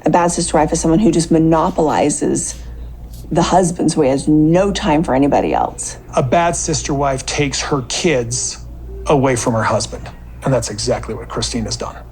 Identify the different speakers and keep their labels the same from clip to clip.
Speaker 1: A bad sister wife is someone who just monopolizes the husband, so he has no time for anybody else.
Speaker 2: A bad sister wife takes her kids away from her husband. And that's exactly what Christine has done.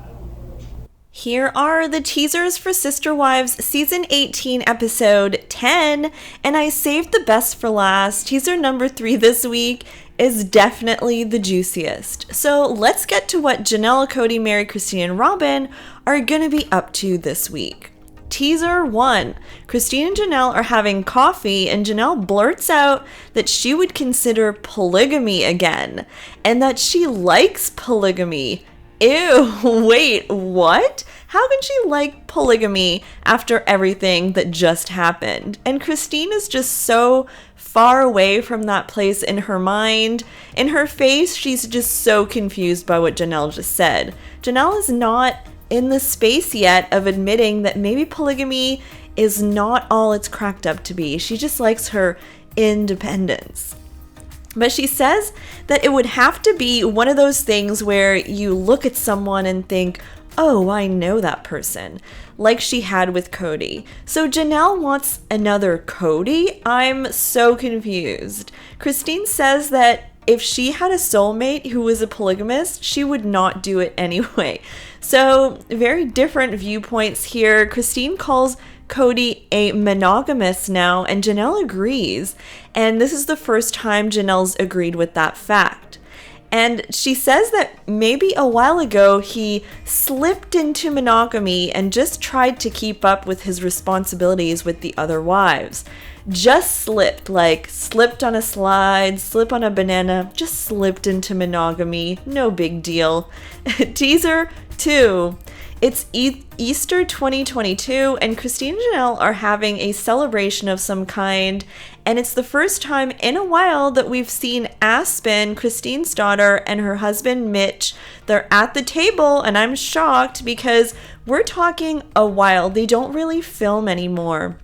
Speaker 3: Here are the teasers for Sister Wives Season 18, Episode 10. And I saved the best for last. Teaser number 3 this week is definitely the juiciest. So let's get to what Janelle, Cody, Mary, Christine, and Robyn are going to be up to this week. Teaser 1. Christine and Janelle are having coffee, and Janelle blurts out that she would consider polygamy again, and that she likes polygamy. Ew, wait, what? How can she like polygamy after everything that just happened? And Christine is just so far away from that place in her mind. In her face, she's just so confused by what Janelle just said. Janelle is not in the space yet of admitting that maybe polygamy is not all it's cracked up to be. She just likes her independence. But she says that it would have to be one of those things where you look at someone and think, oh, I know that person, like she had with Cody. So Janelle wants another Cody? I'm so confused. Christine says that if she had a soulmate who was a polygamist, she would not do it anyway. So very different viewpoints here. Christine calls Cody a monogamist now, and Janelle agrees. And this is the first time Janelle's agreed with that fact. And she says that maybe a while ago he slipped into monogamy and just tried to keep up with his responsibilities with the other wives. Just slipped, like slipped on a slide, slip on a banana, just slipped into monogamy. No big deal. Teaser 2. It's Easter 2022, and Christine and Janelle are having a celebration of some kind, and it's the first time in a while that we've seen Aspen, Christine's daughter, and her husband Mitch. They're at the table, and I'm shocked because we're talking a while. They don't really film anymore.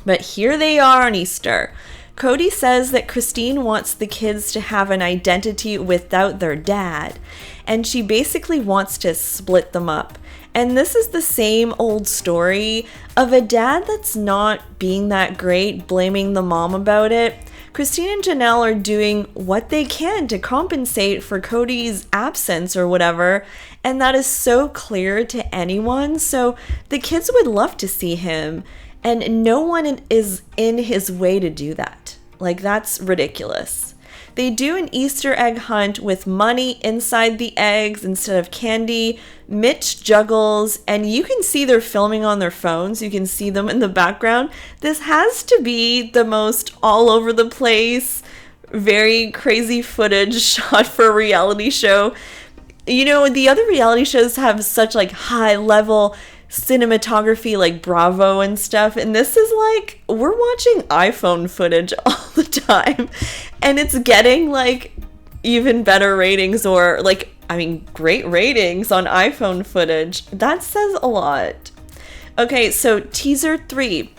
Speaker 3: But here they are on Easter. Cody says that Christine wants the kids to have an identity without their dad, and she basically wants to split them up. And this is the same old story of a dad that's not being that great, blaming the mom about it. Christine and Janelle are doing what they can to compensate for Cody's absence or whatever, and that is so clear to anyone. So the kids would love to see him, and no one is in his way to do that. Like, that's ridiculous. They do an Easter egg hunt with money inside the eggs instead of candy. Mitch juggles, and you can see they're filming on their phones. You can see them in the background. This has to be the most all over the place, very crazy footage shot for a reality show. You know, the other reality shows have such like high level cinematography like Bravo and stuff, and this is like we're watching iPhone footage all the time, and it's getting like even better ratings, or like, I mean, great ratings on iPhone footage. That says a lot. Okay, so teaser 3,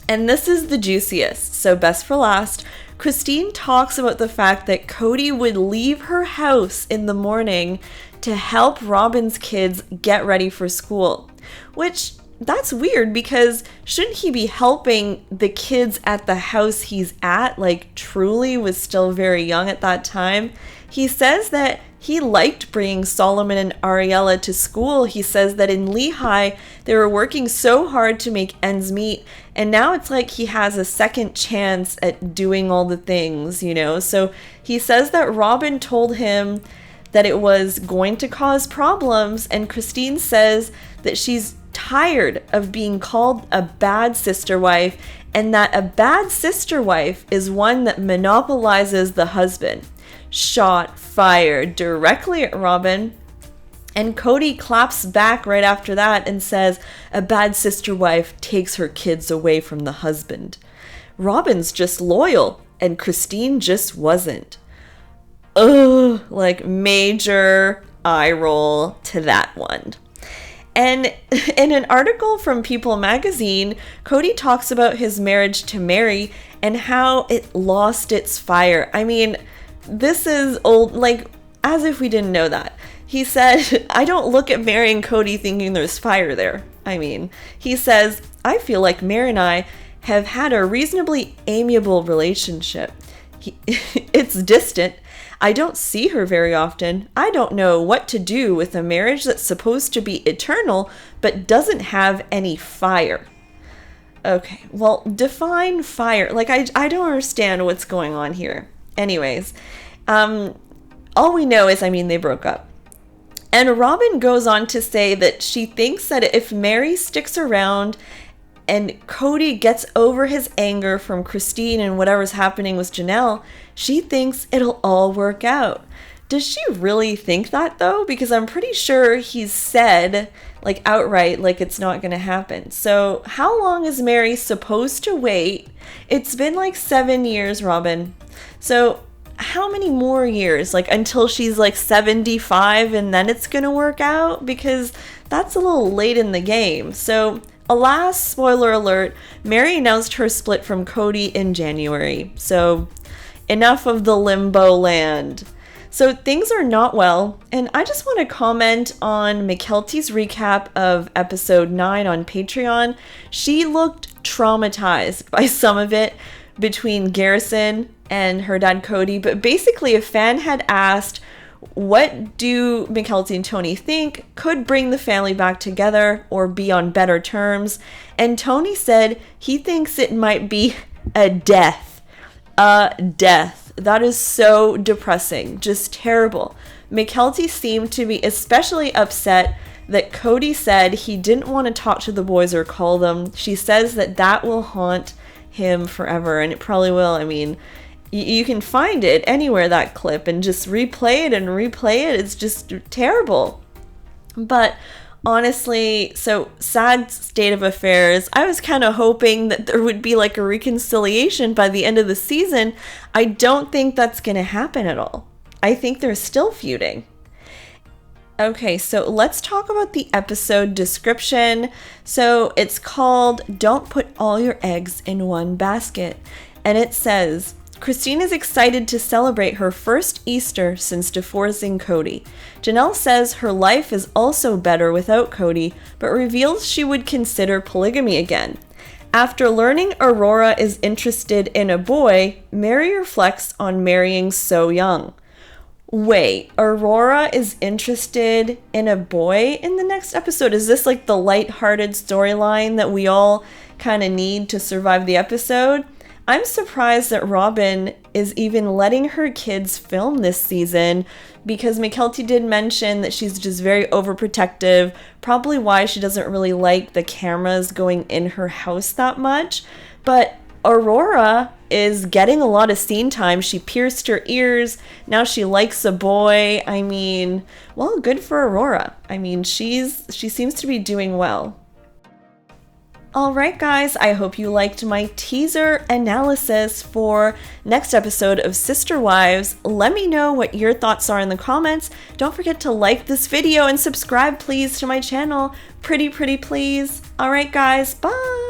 Speaker 3: and this is the juiciest, so best for last. Christine talks about the fact that Cody would leave her house in the morning to help Robyn's kids get ready for school. Which, that's weird, because shouldn't he be helping the kids at the house he's at? Like, Truly was still very young at that time. He says that he liked bringing Solomon and Ariella to school. He says that in Lehigh, they were working so hard to make ends meet, and now it's like he has a second chance at doing all the things, you know? So he says that Robyn told him that it was going to cause problems, and Christine says that she's tired of being called a bad sister wife, and that a bad sister wife is one that monopolizes the husband. Shot fired directly at Robyn, and Cody claps back right after that and says a bad sister wife takes her kids away from the husband. Robyn's just loyal, and Christine just wasn't. Ugh, like major eye roll to that one. And in an article from People magazine, Cody talks about his marriage to Mary and how it lost its fire. I mean, this is old, like, as if we didn't know that. He said, I don't look at Mary and Cody thinking there's fire there. I mean, he says, I feel like Mary and I have had a reasonably amiable relationship. It's distant. I don't see her very often. I don't know what to do with a marriage that's supposed to be eternal but doesn't have any fire. Okay, well, define fire. Like, I don't understand what's going on here. Anyways, all we know is, they broke up. And Robyn goes on to say that she thinks that if Mary sticks around and Cody gets over his anger from Christine and whatever's happening with Janelle, she thinks it'll all work out. Does she really think that, though? Because I'm pretty sure he's said, like, outright, like, it's not going to happen. So how long is Mary supposed to wait? It's been like 7 years, Robyn. So how many more years? Like, until she's like 75 and then it's going to work out? Because that's a little late in the game. So alas, spoiler alert, Mary announced her split from Cody in January. So enough of the limbo land. So things are not well, and I just want to comment on McKelty's recap of episode 9 on Patreon. She looked traumatized by some of it between Garrison and her dad Cody, but basically a fan had asked, what do McKelty and Tony think could bring the family back together or be on better terms? And Tony said he thinks it might be a death. A death. That is so depressing. Just terrible. McKelty seemed to be especially upset that Cody said he didn't want to talk to the boys or call them. She says that will haunt him forever, and it probably will. I mean, you can find it anywhere, that clip, and just replay it and replay it. It's just terrible. But honestly, so sad state of affairs. I was kind of hoping that there would be like a reconciliation by the end of the season. I don't think that's going to happen at all. I think they're still feuding. Okay, so let's talk about the episode description. So it's called Don't Put All Your Eggs in One Basket. And it says, Christine is excited to celebrate her first Easter since divorcing Cody. Janelle says her life is also better without Cody, but reveals she would consider polygamy again. After learning Aurora is interested in a boy, Mary reflects on marrying so young. Wait, Aurora is interested in a boy in the next episode? Is this like the lighthearted storyline that we all kind of need to survive the episode? I'm surprised that Robyn is even letting her kids film this season, because McKelty did mention that she's just very overprotective, probably why she doesn't really like the cameras going in her house that much. But Aurora is getting a lot of scene time. She pierced her ears. Now she likes a boy. I mean, well, good for Aurora. I mean, she seems to be doing well. Alright guys, I hope you liked my teaser analysis for next episode of Sister Wives. Let me know what your thoughts are in the comments. Don't forget to like this video and subscribe please to my channel. Pretty please. Alright guys, bye!